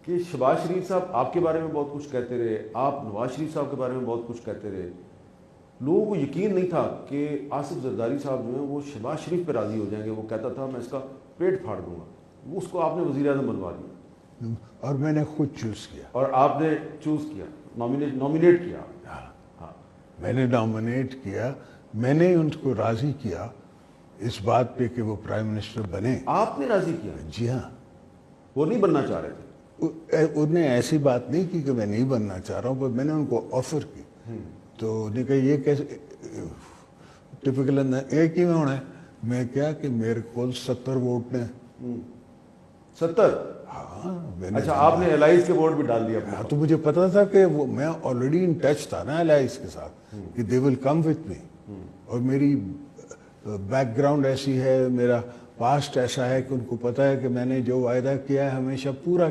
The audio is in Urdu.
کہ شہباز شریف صاحب آپ کے بارے میں بہت کچھ کہتے رہے، آپ نواز شریف صاحب کے بارے میں بہت کچھ کہتے رہے، لوگوں کو یقین نہیں تھا کہ آصف زرداری صاحب جو ہیں وہ شہباز شریف پہ راضی ہو جائیں گے. وہ کہتا تھا میں اس کا پیٹ پھاڑ دوں گا، اس کو آپ نے وزیر اعظم بنوا دیا اور میں نے خود چوز کیا. اور آپ نے چوز کیا، نامینیٹ کیا. ہاں میں نے نامینیٹ کیا، میں نے ان کو راضی کیا اس بات پہ کہ وہ پرائم منسٹر بنے. آپ نے راضی کیا؟ جی ہاں. وہ نہیں بننا چاہ رہے تھے؟ انہوں نے ایسی بات نہیں کی کہ میں نہیں بننا چاہ رہا ہوں، پر میں نے ان کو آفر کی. تو انہوں نے کہا یہ کیسے ٹپکل ایک ہی میں ہونا ہے. میں کیا کہ میرے کو 70 ووٹ نے. 70؟ ہاں. اچھا آپ نے الائز کے ووٹ بھی ڈال دیا اپنے؟ ہاں تو مجھے پتا تھا کہ وہ میں آلریڈی ان ٹچ تھا نا الائز کے ساتھ کہ دے ول کم وتھ می. اور میری بیک گراؤنڈ ایسی ہے، میرا پاسٹ ایسا ہے کہ ان کو پتا ہے کہ میں نے جو وعدہ کیا ہے ہمیشہ پورا